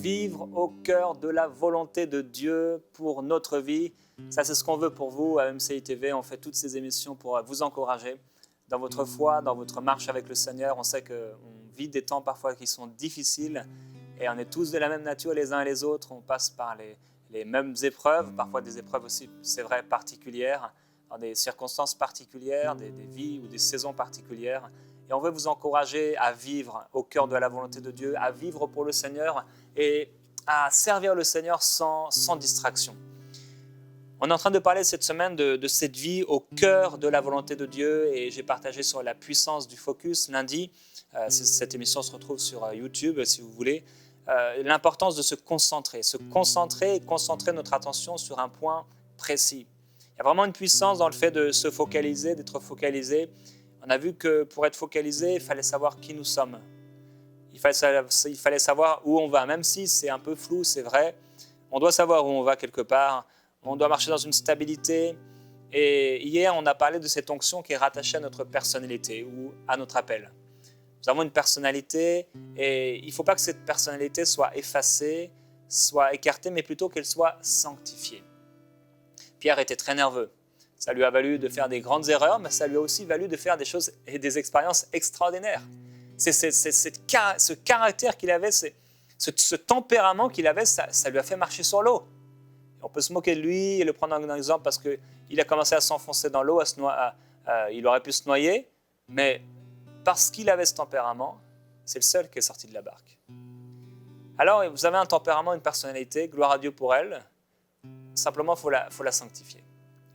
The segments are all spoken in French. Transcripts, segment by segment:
vivre au cœur de la volonté de Dieu pour notre vie. Ça, c'est ce qu'on veut pour vous à MCI TV. On fait toutes ces émissions pour vous encourager dans votre foi, dans votre marche avec le Seigneur. On sait qu'on vit des temps parfois qui sont difficiles et on est tous de la même nature les uns et les autres. On passe par les mêmes épreuves, parfois des épreuves aussi, c'est vrai, particulières, dans des circonstances particulières, des vies ou des saisons particulières. Et on veut vous encourager à vivre au cœur de la volonté de Dieu, à vivre pour le Seigneur et à servir le Seigneur sans distraction. On est en train de parler cette semaine de cette vie au cœur de la volonté de Dieu et j'ai partagé sur la puissance du focus lundi. Cette émission se retrouve sur YouTube si vous voulez. L'importance de se concentrer et concentrer notre attention sur un point précis. Il y a vraiment une puissance dans le fait de se focaliser, d'être focalisé. On a vu que pour être focalisé, il fallait savoir qui nous sommes. Il fallait savoir où on va, même si c'est un peu flou, c'est vrai. On doit savoir où on va quelque part. On doit marcher dans une stabilité. Et hier, on a parlé de cette onction qui est rattachée à notre personnalité ou à notre appel. Nous avons une personnalité et il ne faut pas que cette personnalité soit effacée, soit écartée, mais plutôt qu'elle soit sanctifiée. Pierre était très nerveux. Ça lui a valu de faire des grandes erreurs, mais ça lui a aussi valu de faire des choses et des expériences extraordinaires. C'est ce caractère qu'il avait, ce tempérament qu'il avait, ça lui a fait marcher sur l'eau. On peut se moquer de lui et le prendre en exemple parce qu'il a commencé à s'enfoncer dans l'eau, il aurait pu se noyer, mais parce qu'il avait ce tempérament, c'est le seul qui est sorti de la barque. Alors, vous avez un tempérament, une personnalité, gloire à Dieu pour elle, simplement, il faut la sanctifier.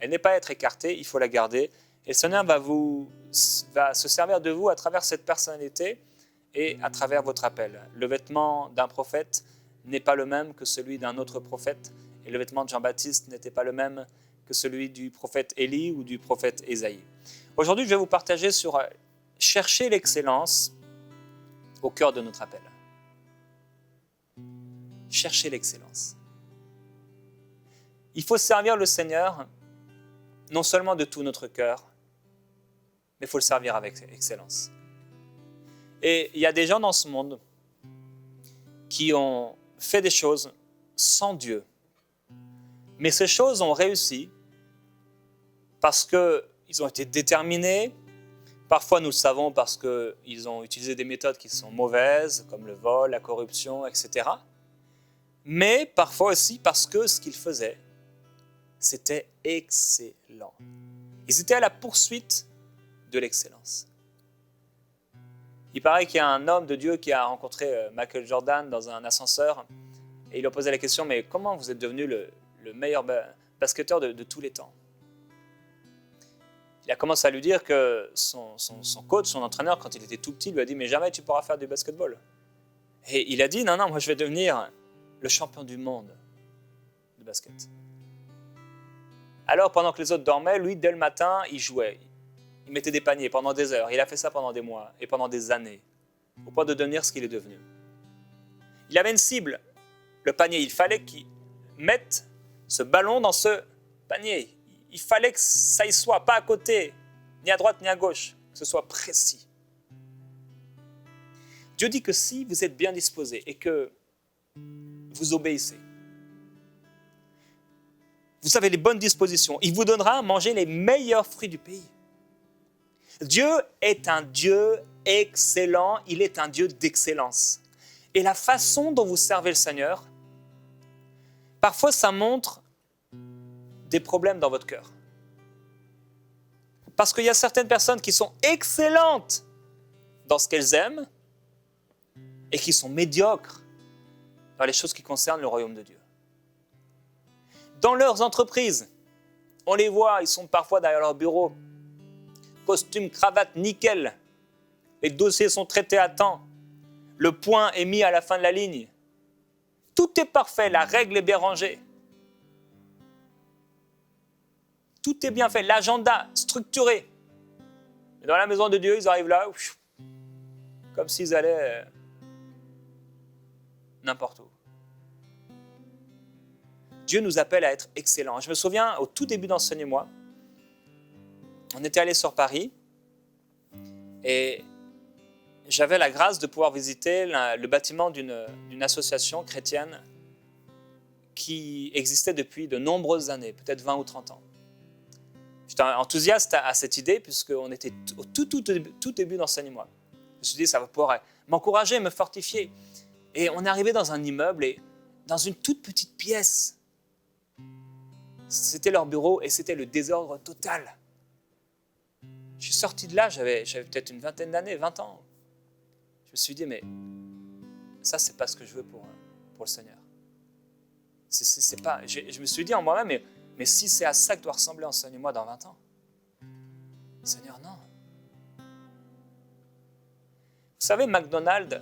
Elle n'est pas à être écartée, il faut la garder. Et le Seigneur va se servir de vous à travers cette personnalité et à travers votre appel. Le vêtement d'un prophète n'est pas le même que celui d'un autre prophète. Et le vêtement de Jean-Baptiste n'était pas le même que celui du prophète Élie ou du prophète Ésaïe. Aujourd'hui, je vais vous partager sur chercher l'excellence au cœur de notre appel. Chercher l'excellence. Il faut servir le Seigneur non seulement de tout notre cœur, mais il faut le servir avec excellence. Et il y a des gens dans ce monde qui ont fait des choses sans Dieu. Mais ces choses ont réussi parce qu'ils ont été déterminés. Parfois, nous le savons parce qu'ils ont utilisé des méthodes qui sont mauvaises, comme le vol, la corruption, etc. Mais parfois aussi parce que ce qu'ils faisaient, c'était excellent. Ils étaient à la poursuite de l'excellence. Il paraît qu'il y a un homme de Dieu qui a rencontré Michael Jordan dans un ascenseur et il lui a posé la question « Mais comment vous êtes devenu le meilleur basketteur de tous les temps ?» Il a commencé à lui dire que son coach, son entraîneur, quand il était tout petit, lui a dit « Mais jamais tu pourras faire du basketball. » Et il a dit « Non, moi je vais devenir le champion du monde de basket. » Alors, pendant que les autres dormaient, lui, dès le matin, il jouait. Il mettait des paniers pendant des heures. Il a fait ça pendant des mois et pendant des années, au point de devenir ce qu'il est devenu. Il avait une cible, le panier. Il fallait qu'il mette ce ballon dans ce panier. Il fallait que ça y soit, pas à côté, ni à droite ni à gauche, que ce soit précis. Dieu dit que si vous êtes bien disposés et que vous obéissez, vous avez les bonnes dispositions, il vous donnera à manger les meilleurs fruits du pays. Dieu est un Dieu excellent, il est un Dieu d'excellence. Et la façon dont vous servez le Seigneur, parfois ça montre des problèmes dans votre cœur. Parce qu'il y a certaines personnes qui sont excellentes dans ce qu'elles aiment et qui sont médiocres dans les choses qui concernent le royaume de Dieu. Dans leurs entreprises, on les voit, ils sont parfois derrière leur bureau, costume, cravate, nickel. Les dossiers sont traités à temps. Le point est mis à la fin de la ligne. Tout est parfait, la règle est bien rangée. Tout est bien fait, l'agenda structuré. Mais dans la maison de Dieu, ils arrivent là, comme s'ils allaient n'importe où. Dieu nous appelle à être excellents. Je me souviens, au tout début d'Enseigne-moi, on était allé sur Paris et j'avais la grâce de pouvoir visiter le bâtiment d'une association chrétienne qui existait depuis de nombreuses années, peut-être 20 ou 30 ans. J'étais enthousiaste à cette idée puisqu'on était au tout début d'enseignement. Je me suis dit, ça va pouvoir m'encourager, me fortifier. Et on est arrivé dans un immeuble et dans une toute petite pièce. C'était leur bureau et c'était le désordre total. Je suis sorti de là, j'avais peut-être une vingtaine d'années, 20 ans. Je me suis dit, mais ça, c'est pas ce que je veux pour le Seigneur. C'est pas, je me suis dit en moi-même, mais si c'est à ça que doit ressembler Enseigne-moi dans 20 ans. Seigneur, non. Vous savez, McDonald's,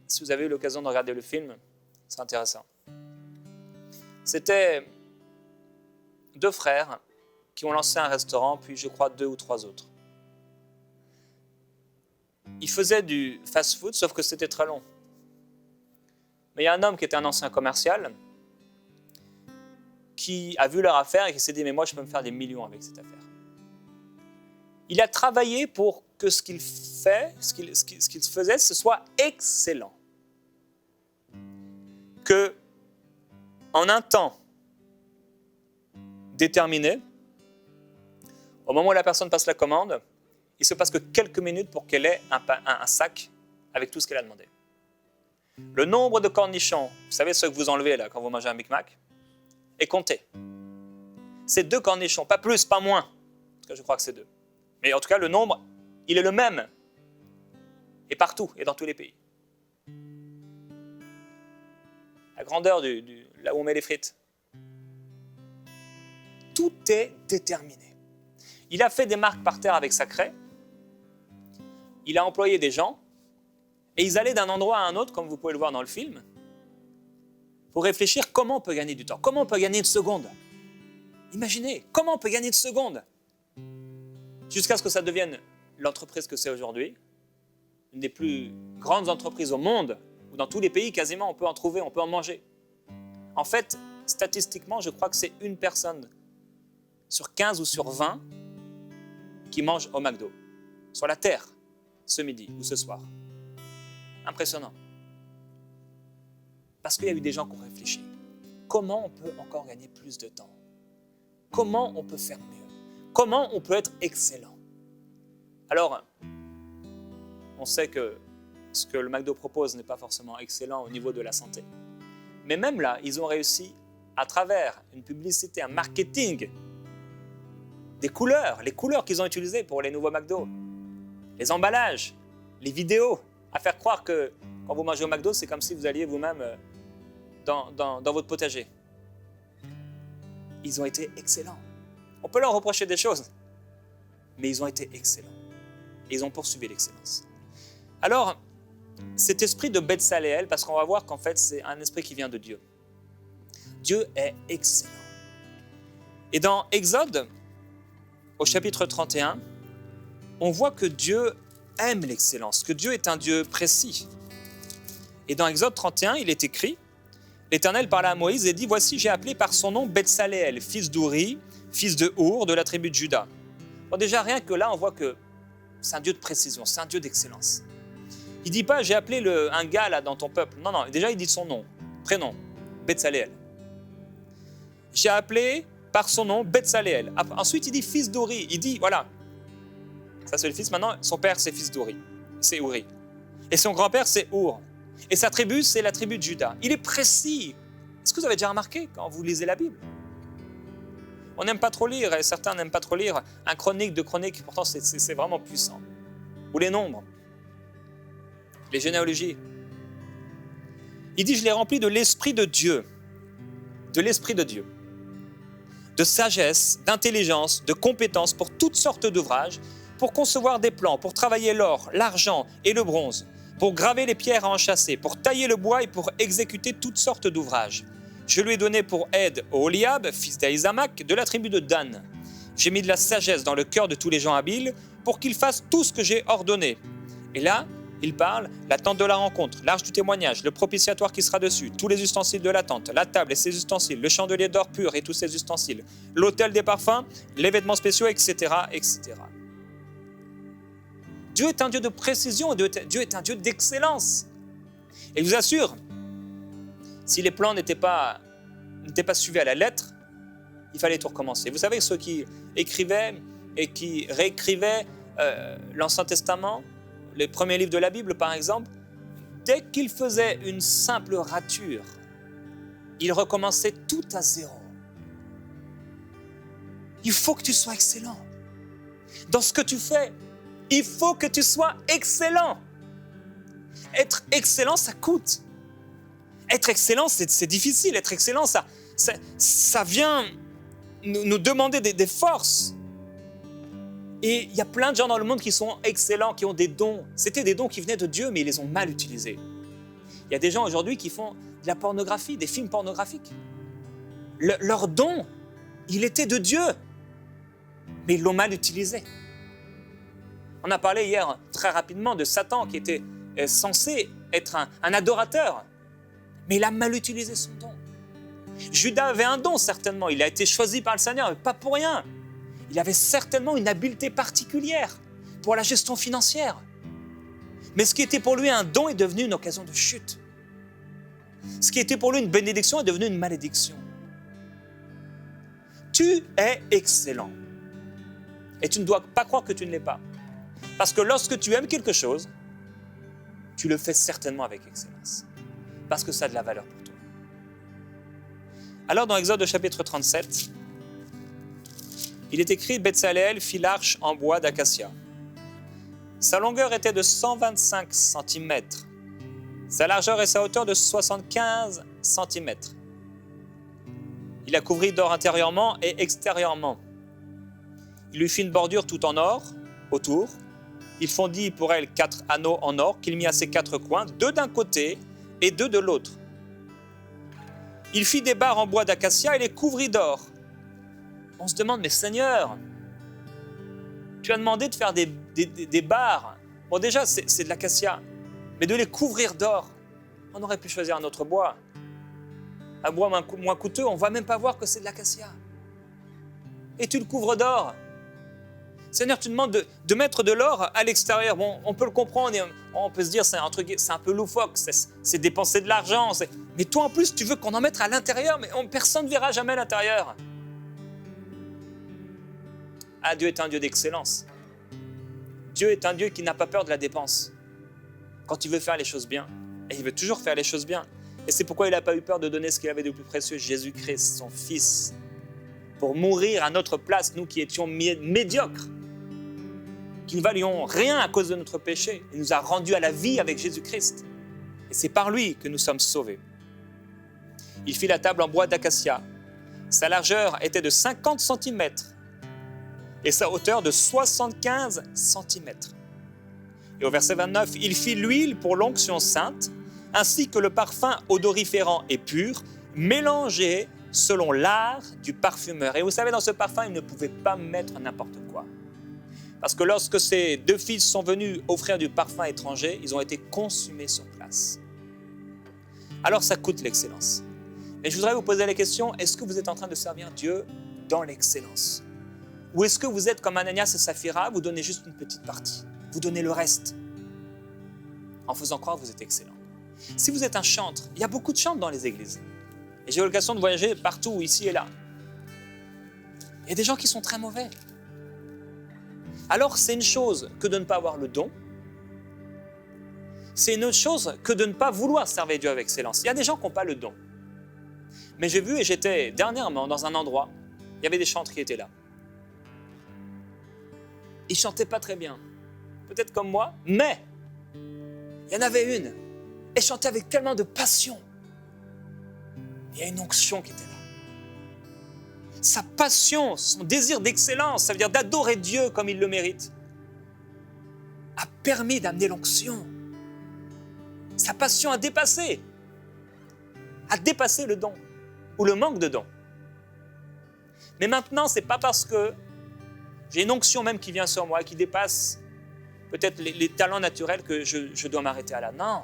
si vous avez eu l'occasion de regarder le film, c'est intéressant. C'était 2 frères qui ont lancé un restaurant, puis je crois 2 ou 3 autres. Ils faisaient du fast-food, sauf que c'était très long. Mais il y a un homme qui était un ancien commercial qui a vu leur affaire et qui s'est dit « mais moi, je peux me faire des millions avec cette affaire ». Il a travaillé pour que ce qu'il faisait, ce soit excellent. Que, en un temps déterminé, au moment où la personne passe la commande, il se passe que quelques minutes pour qu'elle ait un sac avec tout ce qu'elle a demandé. Le nombre de cornichons, vous savez ceux que vous enlevez là quand vous mangez un Big Mac, est compté. C'est 2 cornichons, pas plus, pas moins. En tout cas, je crois que c'est 2. Mais en tout cas, le nombre, il est le même. Et partout, et dans tous les pays. La grandeur là où on met les frites. Tout est déterminé. Il a fait des marques par terre avec sa craie. Il a employé des gens. Et ils allaient d'un endroit à un autre, comme vous pouvez le voir dans le film, pour réfléchir comment on peut gagner du temps, comment on peut gagner une seconde. Imaginez, comment on peut gagner une seconde jusqu'à ce que ça devienne l'entreprise que c'est aujourd'hui, une des plus grandes entreprises au monde, où dans tous les pays quasiment on peut en trouver, on peut en manger. En fait, statistiquement, je crois que c'est une personne sur 15 ou sur 20 qui mange au McDo, sur la terre, ce midi ou ce soir. Impressionnant. Parce qu'il y a eu des gens qui ont réfléchi. Comment on peut encore gagner plus de temps? Comment on peut faire mieux? Comment on peut être excellent? Alors, on sait que ce que le McDo propose n'est pas forcément excellent au niveau de la santé. Mais même là, ils ont réussi, à travers une publicité, un marketing, des couleurs, les couleurs qu'ils ont utilisées pour les nouveaux McDo, les emballages, les vidéos, à faire croire que quand vous mangez au McDo, c'est comme si vous alliez vous-même dans votre potager. Ils ont été excellents. On peut leur reprocher des choses, mais ils ont été excellents. Et ils ont poursuivi l'excellence. Alors, cet esprit de Betsaleel, parce qu'on va voir qu'en fait, c'est un esprit qui vient de Dieu. Dieu est excellent. Et dans Exode, au chapitre 31, on voit que Dieu aime l'excellence, que Dieu est un Dieu précis. Et dans Exode 31, il est écrit, l'Éternel parla à Moïse et dit, « Voici, j'ai appelé par son nom Betsaleel, fils d'Ouri, fils de Our, de la tribu de Juda. » Bon, déjà, rien que là, on voit que c'est un Dieu de précision, c'est un Dieu d'excellence. Il ne dit pas, j'ai appelé un gars là dans ton peuple. Non, non, déjà, il dit son nom, prénom, Betsaleel. J'ai appelé par son nom Betsaleel. Ensuite, il dit fils d'Ouri. Il dit, voilà, ça c'est le fils maintenant, son père c'est fils d'Ouri, c'est Ouri. Et son grand-père c'est Our. Et sa tribu c'est la tribu de Juda. Il est précis. Est-ce que vous avez déjà remarqué quand vous lisez la Bible? On n'aime pas trop lire, et certains n'aiment pas trop lire un chronique de chronique, pourtant c'est vraiment puissant. Ou les nombres, les généalogies. Il dit, je l'ai rempli de l'Esprit de Dieu, de sagesse, d'intelligence, de compétences pour toutes sortes d'ouvrages, pour concevoir des plans, pour travailler l'or, l'argent et le bronze, pour graver les pierres à enchâsser, pour tailler le bois et pour exécuter toutes sortes d'ouvrages. Je lui ai donné pour aide Oholiab, fils d'Ahisamach, de la tribu de Dan. J'ai mis de la sagesse dans le cœur de tous les gens habiles pour qu'ils fassent tout ce que j'ai ordonné. Et là, il parle, la tente de la rencontre, l'arche du témoignage, le propitiatoire qui sera dessus, tous les ustensiles de la tente, la table et ses ustensiles, le chandelier d'or pur et tous ses ustensiles, l'autel des parfums, les vêtements spéciaux, etc., etc. Dieu est un Dieu de précision, Dieu est un Dieu d'excellence. Et je vous assure, si les plans n'étaient pas suivis à la lettre, il fallait tout recommencer. Vous savez, ceux qui écrivaient et qui réécrivaient l'Ancien Testament, les premiers livres de la Bible par exemple, dès qu'ils faisaient une simple rature, ils recommençaient tout à zéro. Il faut que tu sois excellent. Dans ce que tu fais, il faut que tu sois excellent. Être excellent, ça coûte. Être excellent, c'est difficile. Être excellent, ça vient nous demander des forces. Et il y a plein de gens dans le monde qui sont excellents, qui ont des dons. C'était des dons qui venaient de Dieu, mais ils les ont mal utilisés. Il y a des gens aujourd'hui qui font de la pornographie, des films pornographiques. Leur don, il était de Dieu, mais ils l'ont mal utilisé. On a parlé hier très rapidement de Satan qui était censé être un adorateur, mais il a mal utilisé son don. Judas avait un don certainement, il a été choisi par le Seigneur, mais pas pour rien. Il avait certainement une habileté particulière pour la gestion financière. Mais ce qui était pour lui un don est devenu une occasion de chute. Ce qui était pour lui une bénédiction est devenu une malédiction. Tu es excellent. Et tu ne dois pas croire que tu ne l'es pas. Parce que lorsque tu aimes quelque chose, tu le fais certainement avec excellence. Parce que ça a de la valeur pour toi. Alors dans Exode chapitre 37, il est écrit « Betsalel fit l'arche en bois d'acacia. Sa longueur était de 125 cm, sa largeur et sa hauteur de 75 cm. Il la couvrit d'or intérieurement et extérieurement. Il lui fit une bordure tout en or autour. Il fondit pour elle 4 anneaux en or qu'il mit à ses 4 coins, 2 d'un côté et 2 de l'autre. Il fit des barres en bois d'acacia et les couvrit d'or. » On se demande, mais Seigneur, tu as demandé de faire des barres. Bon, déjà, c'est de l'acacia, mais de les couvrir d'or. On aurait pu choisir un autre bois. Un bois moins coûteux, on ne va même pas voir que c'est de l'acacia. Et tu le couvres d'or. Seigneur, tu demandes de mettre de l'or à l'extérieur. Bon, on peut le comprendre, on peut se dire c'est un peu loufoque, c'est dépenser de l'argent. Mais toi, en plus, tu veux qu'on en mette à l'intérieur, mais personne ne verra jamais l'intérieur. Ah, Dieu est un Dieu d'excellence. Dieu est un Dieu qui n'a pas peur de la dépense. Quand il veut faire les choses bien, et il veut toujours faire les choses bien. Et c'est pourquoi il n'a pas eu peur de donner ce qu'il avait de plus précieux, Jésus-Christ, son Fils, pour mourir à notre place, nous qui étions médiocres, qui ne valions rien à cause de notre péché. Il nous a rendus à la vie avec Jésus-Christ. Et c'est par lui que nous sommes sauvés. Il fit la table en bois d'acacia. Sa largeur était de 50 cm et sa hauteur de 75 cm. Et au verset 29, il fit l'huile pour l'onction sainte, ainsi que le parfum odoriférant et pur, mélangé selon l'art du parfumeur. Et vous savez, dans ce parfum, il ne pouvait pas mettre n'importe quoi. Parce que lorsque ces 2 fils sont venus offrir du parfum étranger, ils ont été consumés sur place. Alors ça coûte l'excellence. Et je voudrais vous poser la question, est-ce que vous êtes en train de servir Dieu dans l'excellence? Ou est-ce que vous êtes comme Ananias et Saphira, vous donnez juste une petite partie, vous donnez le reste, en faisant croire que vous êtes excellent? Si vous êtes un chantre, il y a beaucoup de chantres dans les églises. Et j'ai eu l'occasion de voyager partout, ici et là. Il y a des gens qui sont très mauvais. Alors c'est une chose que de ne pas avoir le don. C'est une autre chose que de ne pas vouloir servir Dieu avec excellence. Il y a des gens qui n'ont pas le don. Mais j'ai vu, et j'étais dernièrement dans un endroit, il y avait des chantres qui étaient là. Ils ne chantaient pas très bien, peut-être comme moi, mais il y en avait une, elle chantait avec tellement de passion. Il y a une onction qui était là. Sa passion, son désir d'excellence, ça veut dire d'adorer Dieu comme il le mérite, a permis d'amener l'onction. Sa passion a dépassé le don ou le manque de don. Mais maintenant, ce n'est pas parce que j'ai une onction même qui vient sur moi, qui dépasse peut-être les talents naturels que je dois m'arrêter à là. Non,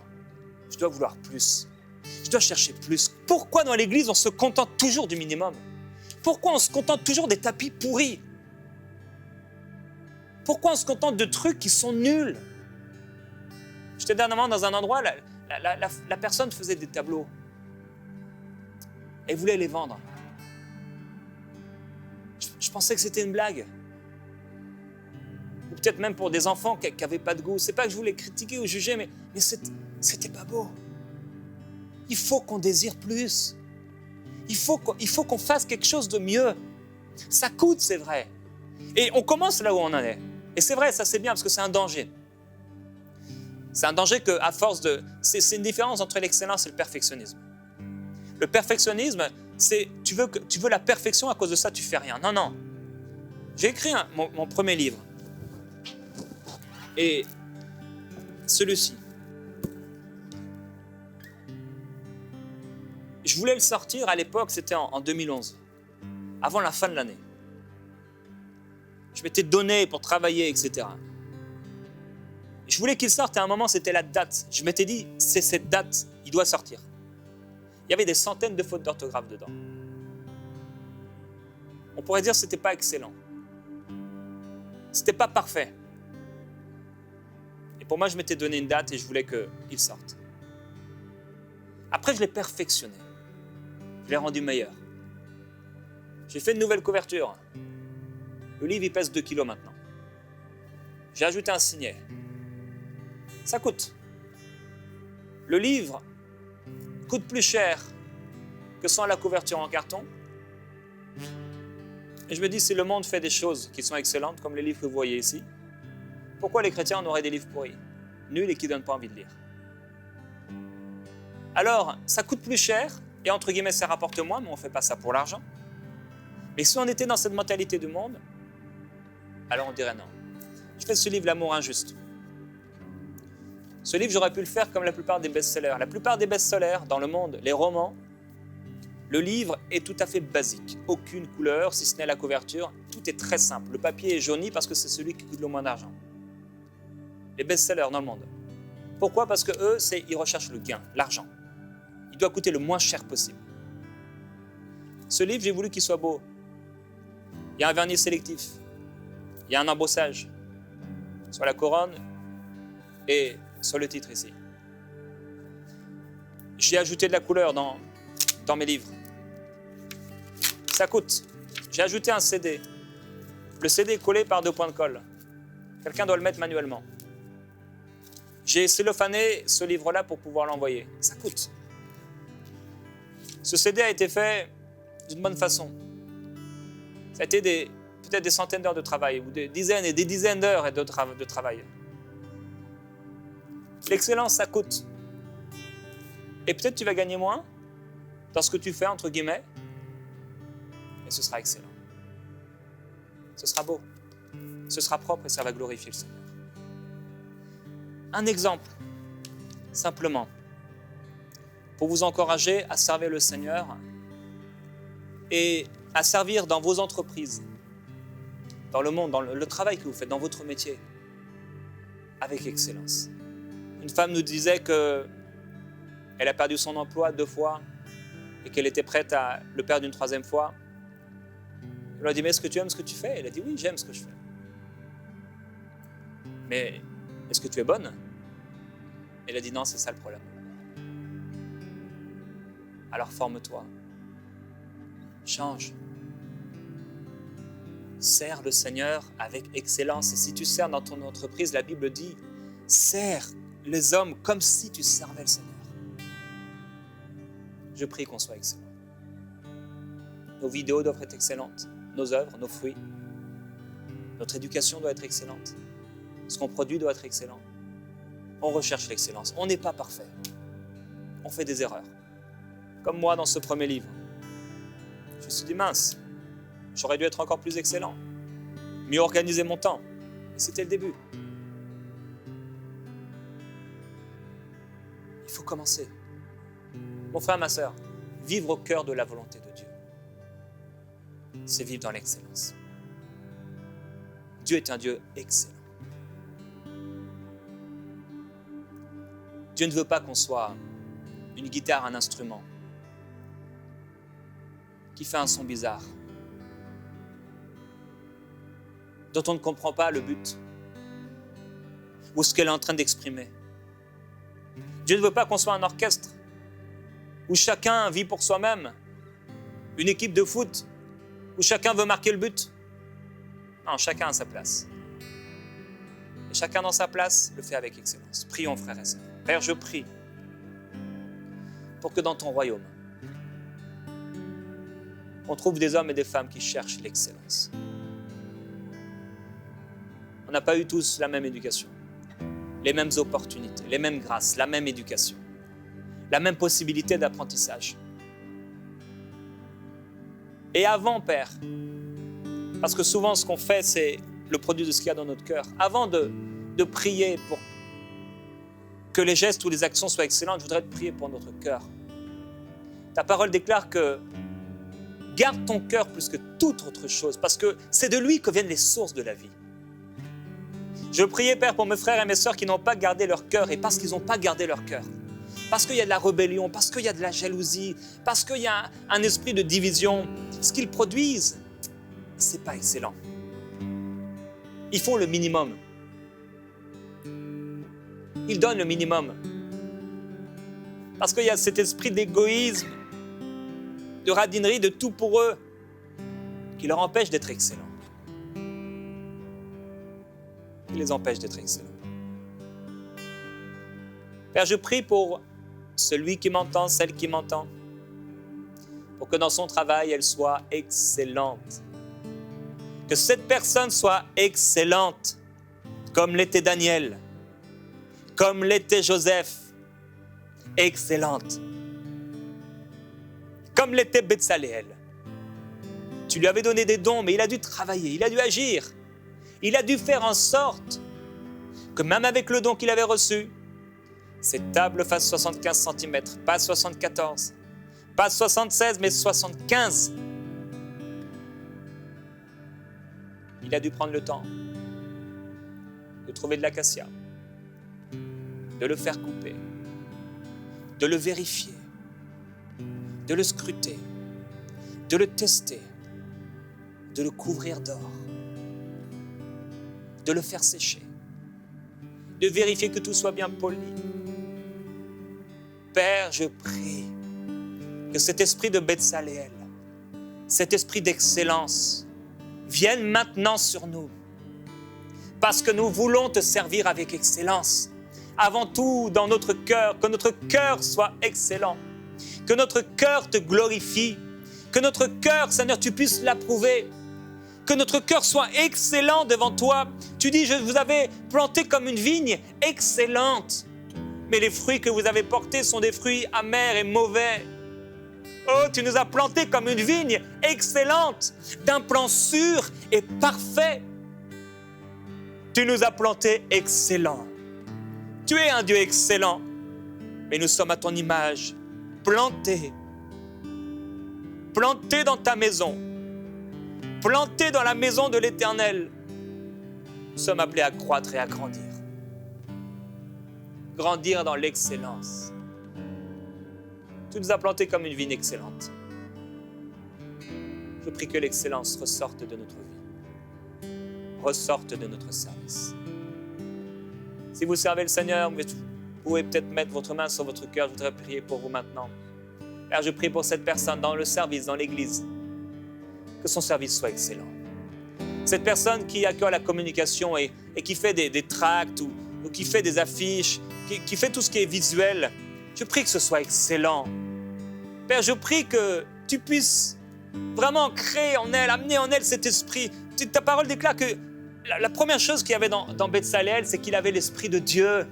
je dois vouloir plus. Je dois chercher plus. Pourquoi dans l'église, on se contente toujours du minimum? Pourquoi on se contente toujours des tapis pourris? Pourquoi on se contente de trucs qui sont nuls? J'étais dernièrement dans un endroit, la personne faisait des tableaux. Elle voulait les vendre. Je pensais que c'était une blague. Ou peut-être même pour des enfants qui n'avaient pas de goût. C'est pas que je voulais critiquer ou juger, mais c'était pas beau. Il faut qu'on désire plus. Il faut qu'on fasse quelque chose de mieux. Ça coûte, c'est vrai. Et on commence là où on en est. Et c'est vrai, ça c'est bien parce que c'est un danger. C'est un danger qu'à force de... C'est une différence entre l'excellence et le perfectionnisme. Le perfectionnisme, c'est tu veux la perfection, à cause de ça tu fais rien. Non, non. J'ai écrit mon premier livre. Et celui-ci. Je voulais le sortir à l'époque, c'était en 2011, avant la fin de l'année. Je m'étais donné pour travailler, etc. Je voulais qu'il sorte et à un moment, c'était la date. Je m'étais dit, c'est cette date, il doit sortir. Il y avait des centaines de fautes d'orthographe dedans. On pourrait dire que ce n'était pas excellent. Ce n'était pas parfait. Et pour moi, je m'étais donné une date et je voulais qu'il sorte. Après, je l'ai perfectionné. Je l'ai rendu meilleur. J'ai fait une nouvelle couverture. Le livre, il pèse 2 kilos maintenant. J'ai ajouté un signet. Ça coûte. Le livre coûte plus cher que sans la couverture en carton. Et je me dis, si le monde fait des choses qui sont excellentes, comme les livres que vous voyez ici, pourquoi les chrétiens en auraient des livres pourris, nuls et qui ne donnent pas envie de lire? Alors, ça coûte plus cher, et entre guillemets, ça rapporte moins, mais on ne fait pas ça pour l'argent. Mais si on était dans cette mentalité du monde, alors on dirait non. Je fais ce livre, L'amour injuste. Ce livre, j'aurais pu le faire comme la plupart des best-sellers. La plupart des best-sellers dans le monde, les romans, le livre est tout à fait basique. Aucune couleur, si ce n'est la couverture. Tout est très simple. Le papier est jauni parce que c'est celui qui coûte le moins d'argent. Les best-sellers dans le monde. Pourquoi? Parce que eux, ils recherchent le gain, l'argent. Il doit coûter le moins cher possible. Ce livre, j'ai voulu qu'il soit beau. Il y a un vernis sélectif. Il y a un embossage sur la couronne et sur le titre ici. J'ai ajouté de la couleur dans mes livres. Ça coûte. J'ai ajouté un CD. Le CD est collé par 2 points de colle. Quelqu'un doit le mettre manuellement. J'ai cellophané ce livre-là pour pouvoir l'envoyer. Ça coûte. Ce CD a été fait d'une bonne façon. Ça a été peut-être des centaines d'heures de travail, ou des dizaines et des dizaines d'heures de travail. L'excellence, ça coûte. Et peut-être tu vas gagner moins dans ce que tu fais, entre guillemets, mais ce sera excellent. Ce sera beau. Ce sera propre et ça va glorifier le Seigneur. Un exemple, simplement, pour vous encourager à servir le Seigneur et à servir dans vos entreprises, dans le monde, dans le travail que vous faites, dans votre métier, avec excellence. Une femme nous disait qu'elle a perdu son emploi 2 fois et qu'elle était prête à le perdre une 3e fois. Elle lui a dit, mais est-ce que tu aimes ce que tu fais? Elle a dit, oui, j'aime ce que je fais. Mais est-ce que tu es bonne? Elle a dit, non, c'est ça le problème. Alors forme-toi. Change. Sers le Seigneur avec excellence. Et si tu sers dans ton entreprise, la Bible dit, sers les hommes comme si tu servais le Seigneur. Je prie qu'on soit excellent. Nos vidéos doivent être excellentes, nos œuvres, nos fruits. Notre éducation doit être excellente. Ce qu'on produit doit être excellent. On recherche l'excellence. On n'est pas parfait. On fait des erreurs. Comme moi dans ce premier livre. Je me suis dit, mince, j'aurais dû être encore plus excellent. Mieux organiser mon temps. Et c'était le début. Il faut commencer. Mon frère, ma sœur, vivre au cœur de la volonté de Dieu, c'est vivre dans l'excellence. Dieu est un Dieu excellent. Dieu ne veut pas qu'on soit une guitare, un instrument qui fait un son bizarre. dont on ne comprend pas le but ou ce qu'elle est en train d'exprimer. Dieu ne veut pas qu'on soit un orchestre où chacun vit pour soi-même, une équipe de foot où chacun veut marquer le but. Non, chacun a sa place. Et chacun dans sa place le fait avec excellence. Prions, frères et sœurs. Père, je prie pour que dans ton royaume, on trouve des hommes et des femmes qui cherchent l'excellence. On n'a pas eu tous la même éducation, les mêmes opportunités, les mêmes grâces, la même éducation, la même possibilité d'apprentissage. Et avant, Père, parce que souvent ce qu'on fait, c'est le produit de ce qu'il y a dans notre cœur, avant de prier pour que les gestes ou les actions soient excellentes, je voudrais te prier pour notre cœur. Ta parole déclare que garde ton cœur plus que toute autre chose, parce que c'est de lui que viennent les sources de la vie. Je priais, Père, pour mes frères et mes sœurs qui n'ont pas gardé leur cœur, et parce qu'ils n'ont pas gardé leur cœur, parce qu'il y a de la rébellion, parce qu'il y a de la jalousie, parce qu'il y a un esprit de division, ce qu'ils produisent, c'est pas excellent. Ils font le minimum. Ils donnent le minimum. Parce qu'il y a cet esprit d'égoïsme, de radinerie, de tout pour eux, qui leur empêche d'être excellents. Qui les empêche d'être excellents. Père, je prie pour celui qui m'entend, celle qui m'entend, pour que dans son travail, elle soit excellente. Que cette personne soit excellente, comme l'était Daniel, comme l'était Joseph, excellente. Comme l'était Betsaléel. Tu lui avais donné des dons, mais il a dû travailler, il a dû agir. Il a dû faire en sorte que même avec le don qu'il avait reçu, cette table fasse 75 cm, pas 74, pas 76, mais 75. Il a dû prendre le temps de trouver de l'acacia, de le faire couper, de le vérifier, de le scruter, de le tester, de le couvrir d'or, de le faire sécher, de vérifier que tout soit bien poli. Père, je prie que cet esprit de Betsaléel, cet esprit d'excellence, vienne maintenant sur nous, parce que nous voulons te servir avec excellence. Avant tout, dans notre cœur, que notre cœur soit excellent, que notre cœur te glorifie, que notre cœur, Seigneur, tu puisses l'approuver, que notre cœur soit excellent devant toi. Tu dis, je vous avais planté comme une vigne excellente, mais les fruits que vous avez portés sont des fruits amers et mauvais. Oh, tu nous as plantés comme une vigne excellente, d'un plan sûr et parfait. Tu nous as plantés excellents. Tu es un Dieu excellent, mais nous sommes à ton image, plantés dans ta maison, plantés dans la maison de l'Éternel. Nous sommes appelés à croître et à grandir. Grandir dans l'excellence. Tu nous as plantés comme une vigne excellente. Je prie que l'excellence ressorte de notre vie, ressorte de notre service. Si vous servez le Seigneur, vous pouvez peut-être mettre votre main sur votre cœur. Je voudrais prier pour vous maintenant. Père, je prie pour cette personne dans le service, dans l'Église, que son service soit excellent. Cette personne qui a à cœur la communication et qui fait des tracts ou qui fait des affiches, qui fait tout ce qui est visuel, je prie que ce soit excellent. Père, je prie que tu puisses vraiment créer en elle, amener en elle cet esprit. Ta parole déclare que la première chose qu'il y avait dans Betsaléel, c'est qu'il avait l'Esprit de Dieu.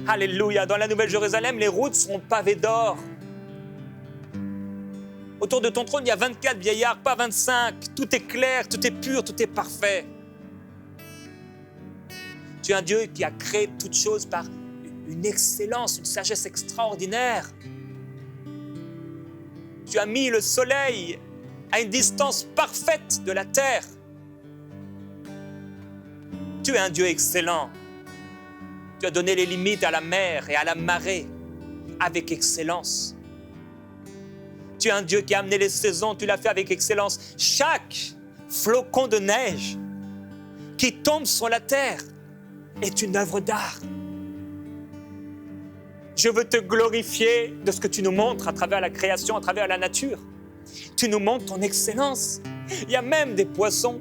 Alléluia. Dans la Nouvelle Jérusalem, les routes seront pavées d'or. Autour de ton trône, il y a 24 vieillards, pas 25. Tout est clair, tout est pur, tout est parfait. Tu es un Dieu qui a créé toutes choses par une excellence, une sagesse extraordinaire. Tu as mis le soleil à une distance parfaite de la terre. Tu es un Dieu excellent. Tu as donné les limites à la mer et à la marée avec excellence. Tu es un Dieu qui a amené les saisons, tu l'as fait avec excellence. Chaque flocons de neige qui tombent sur la terre est une œuvre d'art. Je veux te glorifier de ce que tu nous montres à travers la création, à travers la nature. Tu nous montres ton excellence. Il y a même des poissons,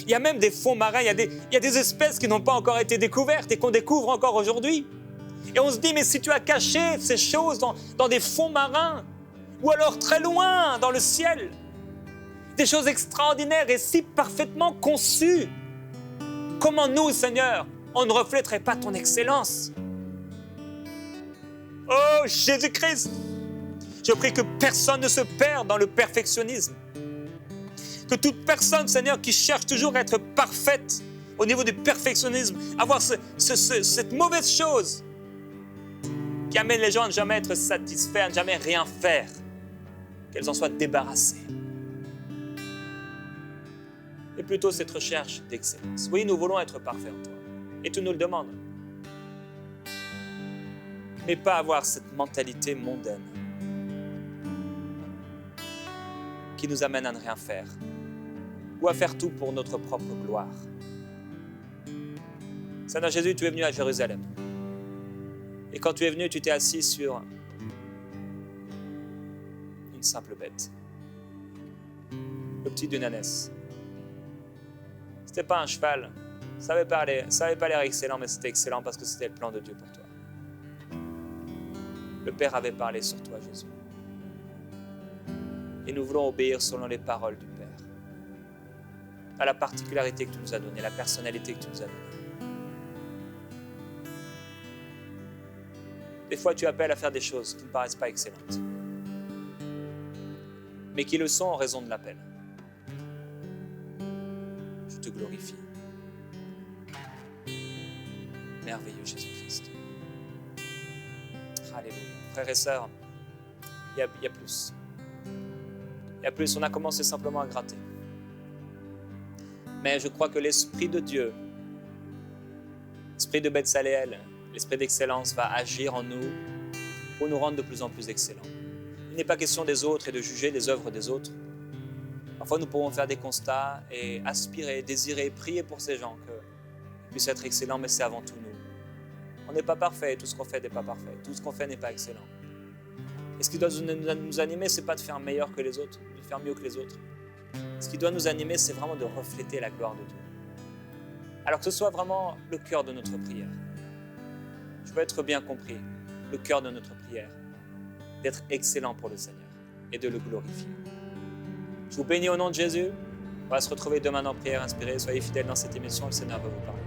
il y a même des fonds marins, il y a des espèces qui n'ont pas encore été découvertes et qu'on découvre encore aujourd'hui. Et on se dit, mais si tu as caché ces choses dans des fonds marins, ou alors très loin dans le ciel, des choses extraordinaires et si parfaitement conçues, comment nous, Seigneur, on ne reflèterait pas ton excellence? Oh Jésus-Christ, je prie que personne ne se perde dans le perfectionnisme. Que toute personne, Seigneur, qui cherche toujours à être parfaite au niveau du perfectionnisme, avoir cette mauvaise chose qui amène les gens à ne jamais être satisfaits, à ne jamais rien faire, qu'elles en soient débarrassées. Et plutôt cette recherche d'excellence. Oui, nous voulons être parfaits en toi, et tu nous le demandes. Mais pas avoir cette mentalité mondaine qui nous amène à ne rien faire ou à faire tout pour notre propre gloire. Seigneur Jésus, tu es venu à Jérusalem. Et quand tu es venu, tu t'es assis sur une simple bête, le petit d'une ânesse. Ce n'était pas un cheval, ça n'avait pas l'air excellent, mais c'était excellent parce que c'était le plan de Dieu pour toi. Le Père avait parlé sur toi, Jésus. Et nous voulons obéir selon les paroles du Père, à la particularité que tu nous as donnée, la personnalité que tu nous as donnée. Des fois, tu appelles à faire des choses qui ne paraissent pas excellentes, mais qui le sont en raison de l'appel. Je te glorifie. Merveilleux Jésus-Christ. Alléluia. Frères et sœurs, il y a plus. Il y a plus, on a commencé simplement à gratter. Mais je crois que l'Esprit de Dieu, l'Esprit de Betsaléel, l'Esprit d'excellence va agir en nous pour nous rendre de plus en plus excellents. Il n'est pas question des autres et de juger les œuvres des autres. Parfois, nous pourrons faire des constats et aspirer, désirer, prier pour ces gens qu'ils puissent être excellents, mais c'est avant tout nous. On n'est pas parfait, tout ce qu'on fait n'est pas parfait, tout ce qu'on fait n'est pas excellent. Et ce qui doit nous animer, ce n'est pas de faire meilleur que les autres, de faire mieux que les autres. Ce qui doit nous animer, c'est vraiment de refléter la gloire de Dieu. Alors que ce soit vraiment le cœur de notre prière. Je veux être bien compris, le cœur de notre prière, d'être excellent pour le Seigneur et de le glorifier. Je vous bénis au nom de Jésus. On va se retrouver demain en prière inspirée. Soyez fidèles dans cette émission, le Seigneur va vous parler.